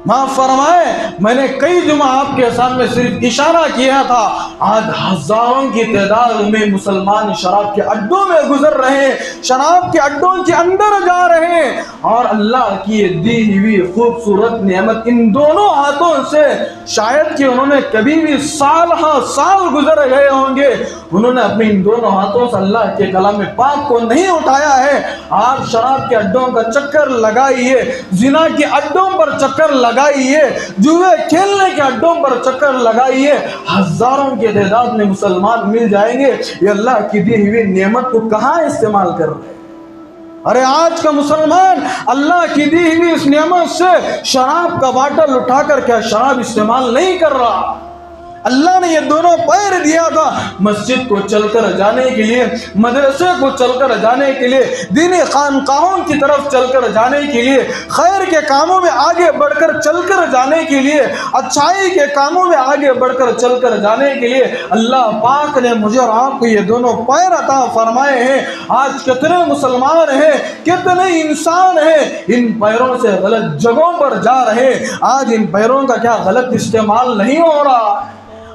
معاف فرمائے، میں نے کئی جمعہ آپ کے سامنے صرف اشارہ کیا تھا، آج ہزاروں کی تعداد میں مسلمان شراب کے اڈوں میں گزر رہے ہیں، شراب کے اڈوں کے اندر جا رہے ہیں، اور اللہ کی دی ہوئی خوبصورت نعمت ان دونوں ہاتھوں سے شاید کہ انہوں نے کبھی بھی سال ہاں سال گزر گئے ہوں گے، انہوں نے اپنے ان دونوں ہاتھوں سے اللہ کے کلام پاک کو نہیں اٹھایا ہے۔ آپ شراب کے اڈوں کا چکر لگائیے، زنا کے اڈوں پر چکر لگائیے، جوئے کھیلنے کے اڈوں پر چکر لگائیے، ہزاروں کی تعداد میں مسلمان مل جائیں گے۔ یہ اللہ کی دی ہوئی نعمت کو کہاں استعمال کر رہے ہیں؟ ارے آج کا مسلمان اللہ کی دی ہوئی اس نعمت سے شراب کا باٹل اٹھا کر کیا شراب استعمال نہیں کر رہا؟ اللہ نے یہ دونوں پیر دیا تھا، مسجد کو چل کر جانے کے لیے، مدرسے کو چل کر جانے کے لیے، دینی خانقاہوں کی طرف چل کر جانے کے لیے، خیر کے کاموں میں آگے بڑھ کر چل کر جانے کے لیے، اچھائی کے کاموں میں آگے بڑھ کر چل کر جانے کے لیے اللہ پاک نے مجھے اور آپ کو یہ دونوں پیر عطا فرمائے ہیں۔ آج کتنے مسلمان ہیں، کتنے انسان ہیں ان پیروں سے غلط جگہوں پر جا رہے، آج ان پیروں کا کیا غلط استعمال نہیں ہو رہا؟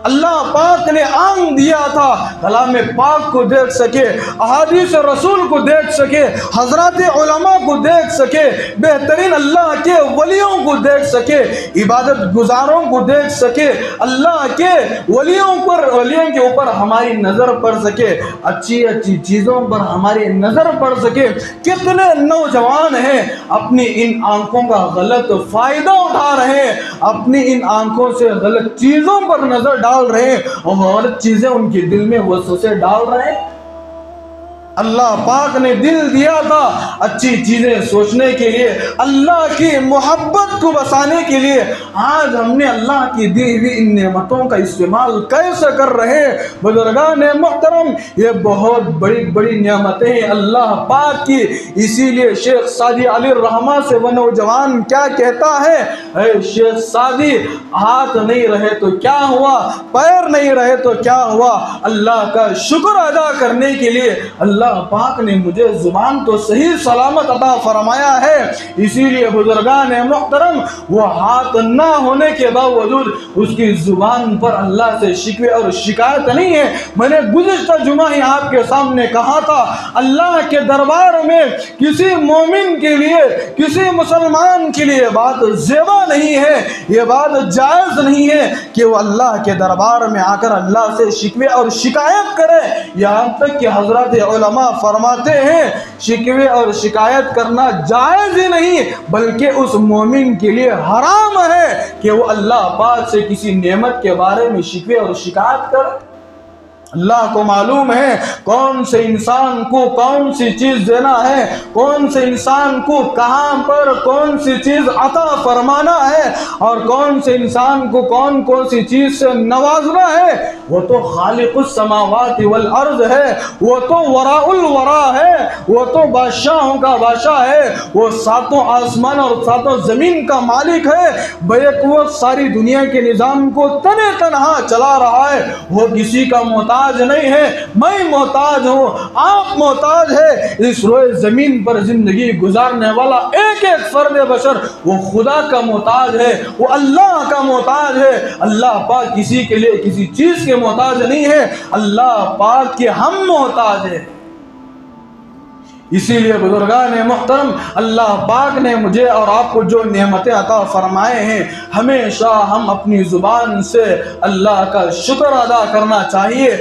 اللہ پاک نے آنکھ دیا تھا کلام پاک کو دیکھ سکے، احادیث رسول کو دیکھ سکے، حضرات علماء کو دیکھ سکے، بہترین اللہ کے ولیوں کو دیکھ سکے، عبادت گزاروں کو دیکھ سکے، اللہ کے ولیوں کے اوپر ہماری نظر پڑ سکے، اچھی اچھی چیزوں پر ہماری نظر پڑ سکے۔ کتنے نوجوان ہیں اپنی ان آنکھوں کا غلط فائدہ اٹھا رہے ہیں، اپنی ان آنکھوں سے غلط چیزوں پر نظر ڈال رہے ہیں، اور غلط چیزیں ان کے دل میں وسوسے ڈال رہے ہیں۔ اللہ پاک نے دل دیا تھا اچھی چیزیں سوچنے کے لیے، اللہ کی محبت کو بسانے کے لیے، آج ہم نے اللہ کی دی ہوئی ان نعمتوں کا استعمال کیسے کر رہے؟ بزرگان محترم، یہ بہت بڑی بڑی نعمتیں ہیں اللہ پاک کی۔ اسی لیے شیخ سعدی علیہ الرحمہ سے وہ نوجوان کیا کہتا ہے؟ اے شیخ سعدی، ہاتھ نہیں رہے تو کیا ہوا، پیر نہیں رہے تو کیا ہوا، اللہ کا شکر ادا کرنے کے لیے اللہ پاک نے مجھے زبان تو صحیح سلامت عطا فرمایا ہے۔ اسی لیے بزرگان محترم، وہ ہاتھ نہ ہونے کے باوجود اس کی زبان پر اللہ سے شکوے اور شکایت نہیں ہے۔ میں نے گزشتہ جمعہ ہی آپ کے سامنے کہا تھا، اللہ کے دربار میں کسی مومن کے لیے، کسی مسلمان کے لیے بات زیبا نہیں ہے، یہ بات جائز نہیں ہے کہ وہ اللہ کے دربار میں آ کر اللہ سے شکوے اور شکایت کرے۔ یہاں تک کہ حضرات علماء فرماتے ہیں شکوے اور شکایت کرنا جائز ہی نہیں، بلکہ اس مومن کے لیے حرام ہے کہ وہ اللہ پاک سے کسی نعمت کے بارے میں شکوے اور شکایت کرے۔ اللہ کو معلوم ہے کون سے انسان کو کون سی چیز دینا ہے، کون سے انسان کو کہاں پر کون سی چیز عطا فرمانا ہے، اور کون سے انسان کو کون کون سی چیز سے نوازنا ہے۔ وہ تو خالق السماوات والارض ہے، وہ تو وراء الورا ہے، وہ تو بادشاہوں کا بادشاہ ہے، وہ ساتوں آسمان اور ساتوں زمین کا مالک ہے، بیک وہ ساری دنیا کے نظام کو تنے تنہا چلا رہا ہے، وہ کسی کا محتاج نہیں ہے۔ میں محتاج ہوں، آپ محتاج ہے۔ اس روئے زمین پر زندگی گزارنے والا ایک ایک فرد بشر وہ خدا کا محتاج ہے، وہ اللہ کا محتاج ہے۔ اللہ پاک کسی کے لیے کسی چیز کے محتاج نہیں ہے، اللہ پاک کے ہم محتاج ہے۔ اسی لیے بزرگان محترم، اللہ پاک نے مجھے اور آپ کو جو نعمتیں عطا فرمائے ہیں، ہمیشہ ہم اپنی زبان سے اللہ کا شکر ادا کرنا چاہیے۔